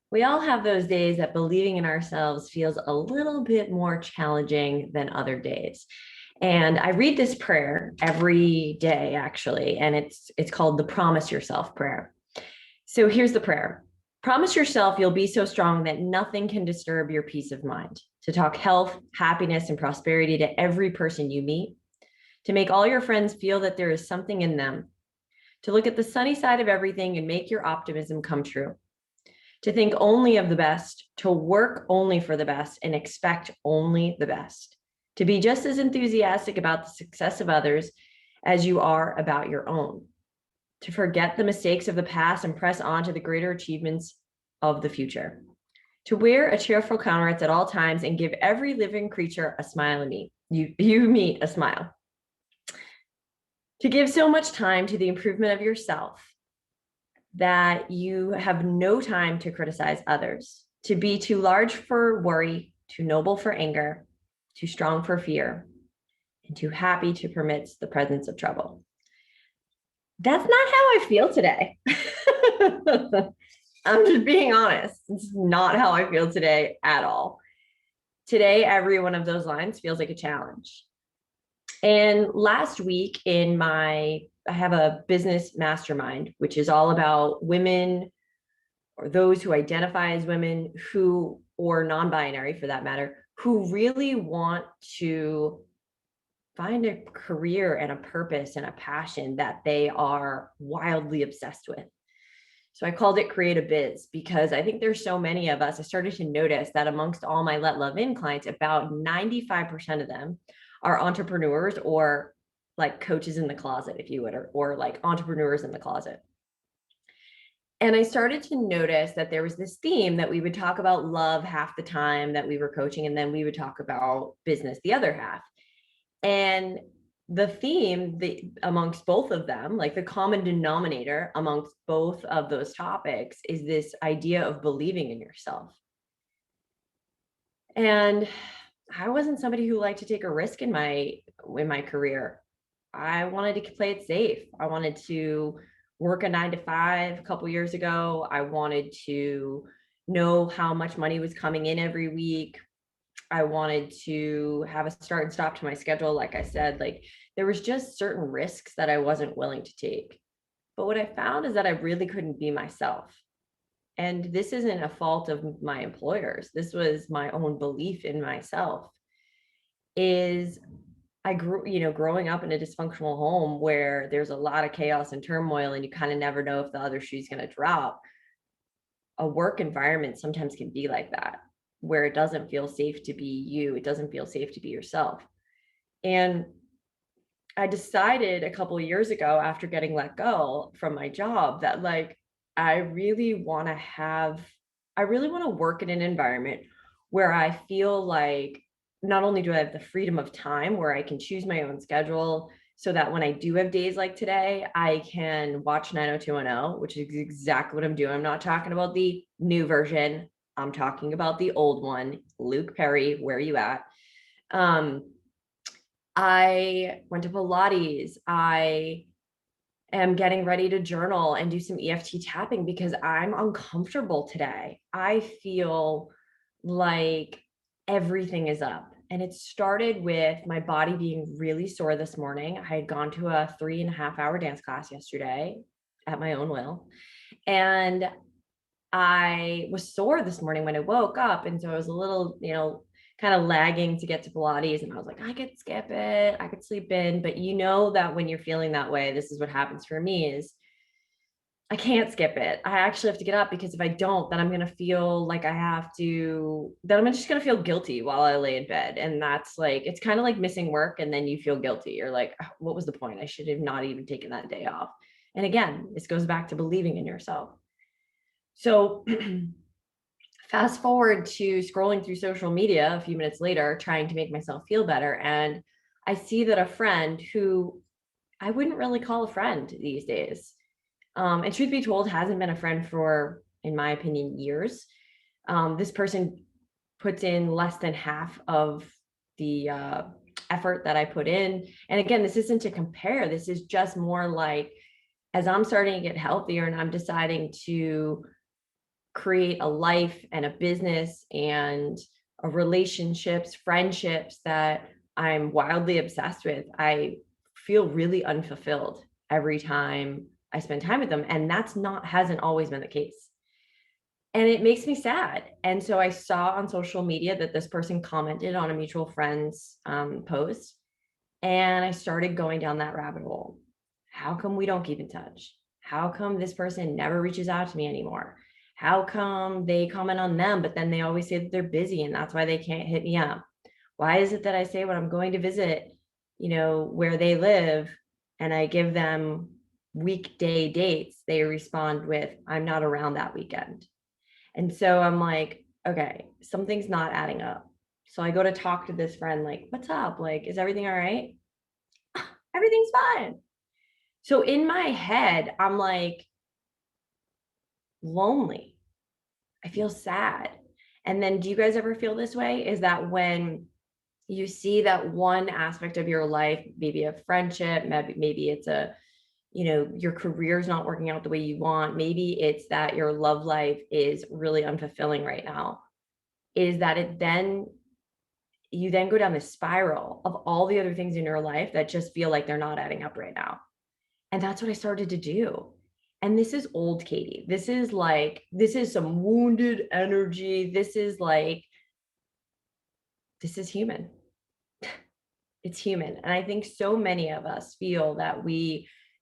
We all have those days that believing in ourselves feels a little bit more challenging than other days. And I read this prayer every day, actually, and it's called the Promise Yourself prayer. So here's the prayer. Promise yourself you'll be so strong that nothing can disturb your peace of mind, to talk health, happiness, and prosperity to every person you meet, to make all your friends feel that there is something in them, to look at the sunny side of everything and make your optimism come true, to think only of the best, to work only for the best, and expect only the best, to be just as enthusiastic about the success of others as you are about your own, to forget the mistakes of the past and press on to the greater achievements of the future, to wear a cheerful countenance at all times and give every living creature a smile and you meet a smile, to give so much time to the improvement of yourself that you have no time to criticize others, to be too large for worry, too noble for anger, too strong for fear, and too happy to permit the presence of trouble. That's not how I feel today. I'm just being honest. It's not how I feel today at all. Today, every one of those lines feels like a challenge. And last week I have a business mastermind, which is all about women or those who identify as women who, or non-binary for that matter, who really want to find a career and a purpose and a passion that they are wildly obsessed with. So I called it Create a Biz because I think there's so many of us. I started to notice that amongst all my Let Love In clients, about 95% of them are entrepreneurs or like coaches in the closet, if you would, or like entrepreneurs in the closet. And I started to notice that there was this theme that we would talk about love half the time that we were coaching, and then we would talk about business the other half. And the theme amongst both of them, like the common denominator amongst both of those topics, is this idea of believing in yourself. And I wasn't somebody who liked to take a risk in my career. I wanted to play it safe. I wanted to work a 9 to 5 a couple years ago. I wanted to know how much money was coming in every week. I wanted to have a start and stop to my schedule. Like I said, like there was just certain risks that I wasn't willing to take. But what I found is that I really couldn't be myself. And this isn't a fault of my employers. This was my own belief in myself. Is I grew, growing up in a dysfunctional home where there's a lot of chaos and turmoil, and you kind of never know if the other shoe's going to drop. A work environment sometimes can be like that, where it doesn't feel safe to be you. It doesn't feel safe to be yourself. And I decided a couple of years ago after getting let go from my job that like, I really want to work in an environment where I feel like not only do I have the freedom of time where I can choose my own schedule so that when I do have days like today, I can watch 90210, which is exactly what I'm doing. I'm not talking about the new version. I'm talking about the old one. Luke Perry, where are you at? I went to Pilates. I am getting ready to journal and do some EFT tapping because I'm uncomfortable today. I feel like everything is up. And it started with my body being really sore this morning. I had gone to a 3.5 hour dance class yesterday at my own will. And I was sore this morning when I woke up. And so I was a little, kind of lagging to get to Pilates. And I was like, I could skip it. I could sleep in. But you know that when you're feeling that way, this is what happens for me is I can't skip it. I actually have to get up because if I don't, then I'm going to feel like then I'm just going to feel guilty while I lay in bed. And that's like, it's kind of like missing work. And then you feel guilty. You're like, what was the point? I should have not even taken that day off. And again, this goes back to believing in yourself. So fast forward to scrolling through social media a few minutes later, trying to make myself feel better. And I see that a friend who I wouldn't really call a friend these days, and truth be told, hasn't been a friend for, in my opinion, years. This person puts in less than half of the effort that I put in. And again, this isn't to compare. This is just more like as I'm starting to get healthier and I'm deciding to create a life and a business and a relationships, friendships that I'm wildly obsessed with, I feel really unfulfilled every time I spend time with them. And that's not, hasn't always been the case. And it makes me sad. And so I saw on social media that this person commented on a mutual friend's post, and I started going down that rabbit hole. How come we don't keep in touch? How come this person never reaches out to me anymore? How come they comment on them, but then they always say that they're busy and that's why they can't hit me up? Why is it that I say when I'm going to visit, where they live, and I give them weekday dates, they respond with, I'm not around that weekend. And so I'm like, okay, something's not adding up. So I go to talk to this friend, like, what's up? Like, is everything all right? Everything's fine. So in my head, I'm like lonely. I feel sad. And then do you guys ever feel this way? Is that when you see that one aspect of your life, maybe a friendship, maybe it's your career's not working out the way you want. Maybe it's that your love life is really unfulfilling right now. Is that you then go down this spiral of all the other things in your life that just feel like they're not adding up right now. And that's what I started to do. And this is old Katie. This is some wounded energy. This is human. It's human. And I think so many of us feel that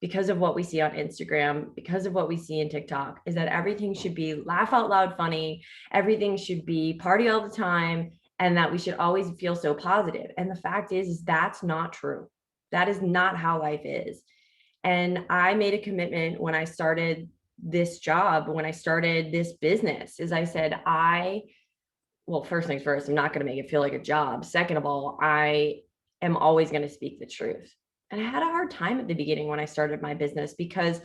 because of what we see on Instagram, because of what we see in TikTok, is that everything should be laugh out loud funny. Everything should be party all the time. And that we should always feel so positive. And the fact is that's not true. That is not how life is. And I made a commitment when I started this job, when I started this business, is I said, well, first things first, I'm not going to make it feel like a job. Second of all, I am always going to speak the truth. And I had a hard time at the beginning when I started my business because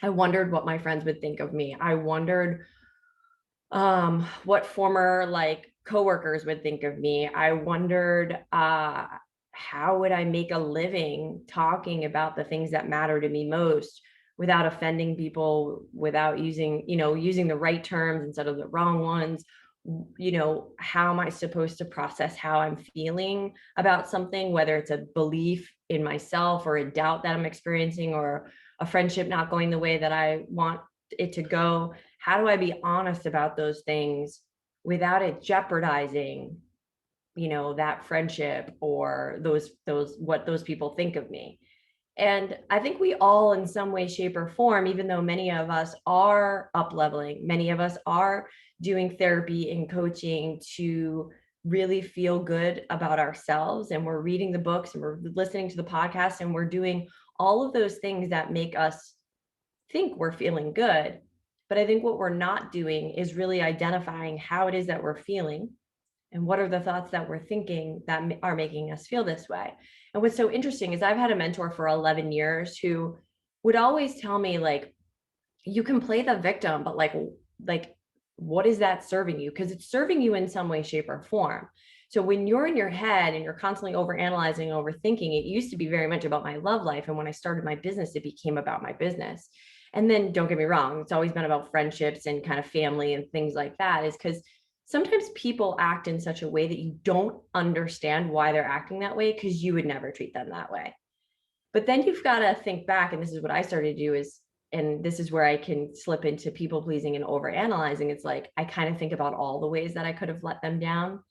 I wondered what my friends would think of me. I wondered what former coworkers would think of me. I wondered how would I make a living talking about the things that matter to me most without offending people, without using the right terms instead of the wrong ones. How am I supposed to process how I'm feeling about something, whether it's a belief in myself or a doubt that I'm experiencing or a friendship not going the way that I want it to go? How do I be honest about those things without it jeopardizing, that friendship or those what those people think of me? And I think we all, in some way, shape, or form, even though many of us are up leveling, many of us are doing therapy and coaching to really feel good about ourselves, and we're reading the books and we're listening to the podcast and we're doing all of those things that make us think we're feeling good. But I think what we're not doing is really identifying how it is that we're feeling and what are the thoughts that we're thinking that are making us feel this way. And what's so interesting is I've had a mentor for 11 years who would always tell me, like, you can play the victim, but what is that serving you? Because it's serving you in some way, shape, or form. So when you're in your head and you're constantly overanalyzing, overthinking, it used to be very much about my love life. And when I started my business, it became about my business. And then don't get me wrong, it's always been about friendships and kind of family and things like that, is because sometimes people act in such a way that you don't understand why they're acting that way because you would never treat them that way. But then you've got to think back, and this is what I started to do and this is where I can slip into people pleasing and over analyzing. It's like, I kind of think about all the ways that I could have let them down.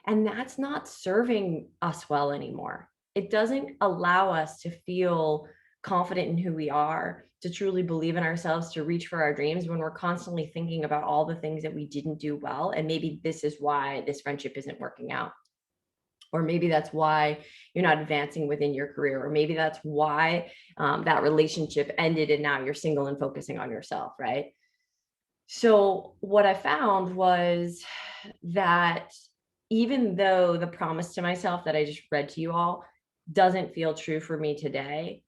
And that's not serving us well anymore. It doesn't allow us to feel confident in who we are, to truly believe in ourselves, to reach for our dreams when we're constantly thinking about all the things that we didn't do well. And maybe this is why this friendship isn't working out. Or maybe that's why you're not advancing within your career. Or maybe that's why that relationship ended and now you're single and focusing on yourself, right? So what I found was that even though the promise to myself that I just read to you all doesn't feel true for me today,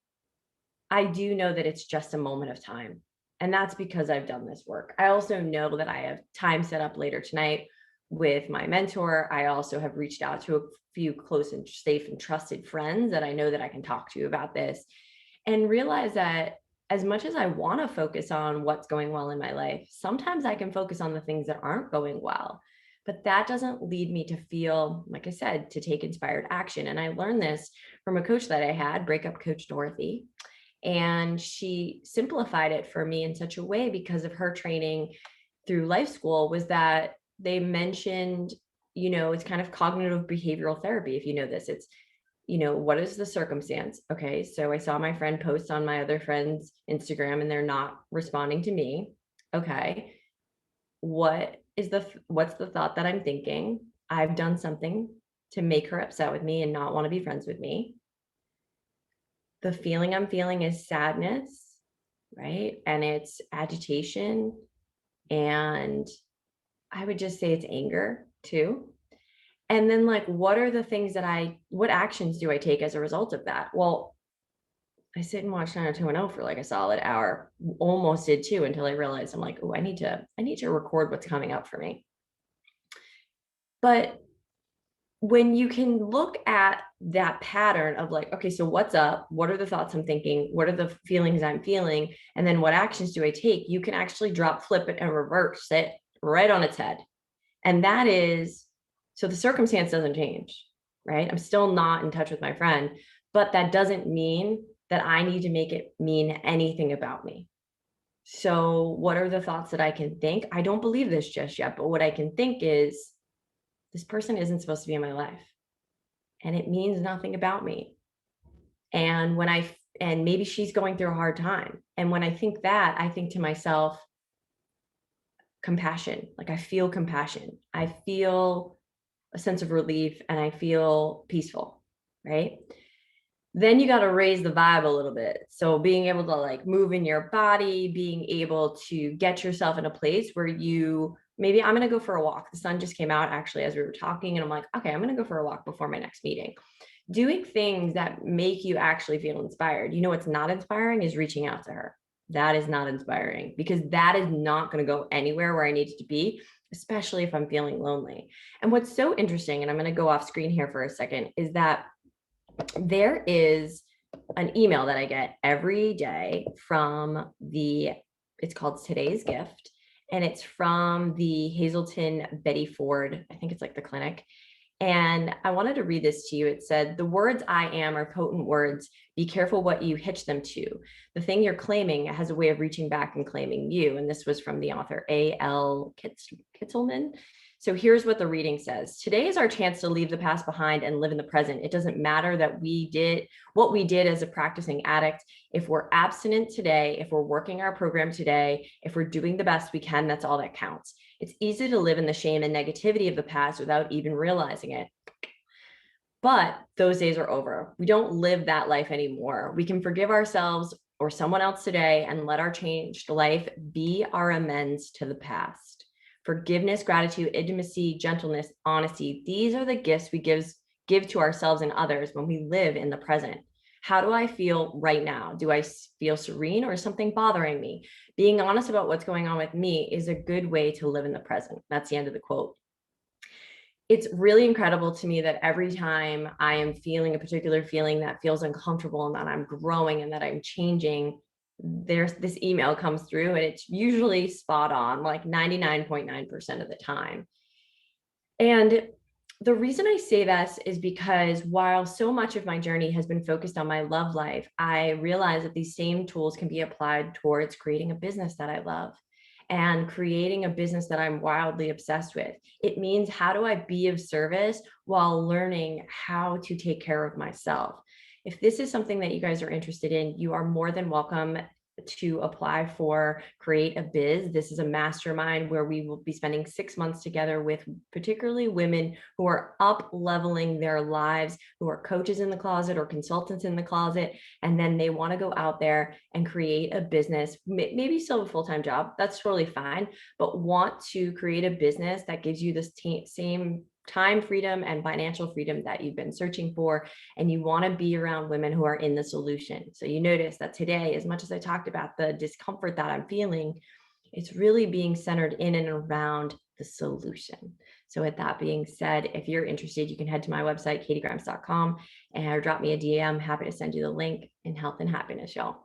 I do know that it's just a moment of time. And that's because I've done this work. I also know that I have time set up later tonight with my mentor. I also have reached out to a few close and safe and trusted friends that I know that I can talk to about this, and realize that as much as I want to focus on what's going well in my life, sometimes I can focus on the things that aren't going well. But that doesn't lead me to feel, like I said, to take inspired action. And I learned this from a coach that I had, breakup coach Dorothy. And she simplified it for me in such a way because of her training through life school was that they mentioned, it's kind of cognitive behavioral therapy. If you know this, it's, what is the circumstance? Okay. So I saw my friend post on my other friend's Instagram and they're not responding to me. Okay. What's the thought that I'm thinking? I've done something to make her upset with me and not want to be friends with me. The feeling I'm feeling is sadness, right? And it's agitation. And I would just say it's anger too. And then, like, what actions do I take as a result of that? Well, I sit and watch 90210 for like a solid hour, almost did too, until I realized I'm like, oh, I need to record what's coming up for me. But when you can look at that pattern of like, okay, so what's up? What are the thoughts I'm thinking? What are the feelings I'm feeling? And then what actions do I take? You can actually flip it and reverse it right on its head. And that is, so the circumstance doesn't change, right? I'm still not in touch with my friend, but that doesn't mean that I need to make it mean anything about me. So what are the thoughts that I can think? I don't believe this just yet, but what I can think is, this person isn't supposed to be in my life and it means nothing about me. And and maybe she's going through a hard time. And when I think that, I think to myself, compassion. Like I feel compassion. I feel a sense of relief and I feel peaceful, right? Then you got to raise the vibe a little bit. So being able to like move in your body, being able to get yourself in a place where maybe I'm going to go for a walk. The sun just came out actually as we were talking, and I'm like, okay, I'm going to go for a walk before my next meeting. Doing things that make you actually feel inspired. What's not inspiring is reaching out to her. That is not inspiring because that is not going to go anywhere where I need it to be, especially if I'm feeling lonely. And what's so interesting, and I'm going to go off screen here for a second, is that there is an email that I get every day from it's called Today's Gift. And it's from the Hazelton Betty Ford. I think it's like the clinic. And I wanted to read this to you. It said, "The words I am are potent words. Be careful what you hitch them to. The thing you're claiming has a way of reaching back and claiming you." And this was from the author A.L. Kitzelman. So here's what the reading says. Today is our chance to leave the past behind and live in the present. It doesn't matter that what we did as a practicing addict. If we're abstinent today, if we're working our program today, if we're doing the best we can, that's all that counts. It's easy to live in the shame and negativity of the past without even realizing it. But those days are over. We don't live that life anymore. We can forgive ourselves or someone else today and let our changed life be our amends to the past. Forgiveness, gratitude, intimacy, gentleness, honesty. These are the gifts we give to ourselves and others when we live in the present. How do I feel right now? Do I feel serene or is something bothering me? Being honest about what's going on with me is a good way to live in the present. That's the end of the quote. It's really incredible to me that every time I am feeling a particular feeling that feels uncomfortable and that I'm growing and that I'm changing, there's this email comes through and it's usually spot on, like 99.9% of the time. And the reason I say this is because while so much of my journey has been focused on my love life, I realize that these same tools can be applied towards creating a business that I love and creating a business that I'm wildly obsessed with. It means, how do I be of service while learning how to take care of myself? If this is something that you guys are interested in, you are more than welcome to apply for Create a Biz. This is a mastermind where we will be spending 6 months together with particularly women who are up leveling their lives, who are coaches in the closet or consultants in the closet, and then they want to go out there and create a business, maybe still a full-time job, that's totally fine, but want to create a business that gives you this same time freedom and financial freedom that you've been searching for, and you want to be around women who are in the solution. So you notice that today, as much as I talked about the discomfort that I'm feeling, it's really being centered in and around the solution. So with that being said, if you're interested, you can head to my website, katiegrimes.com, and drop me a DM. Happy to send you the link. In health and happiness, y'all.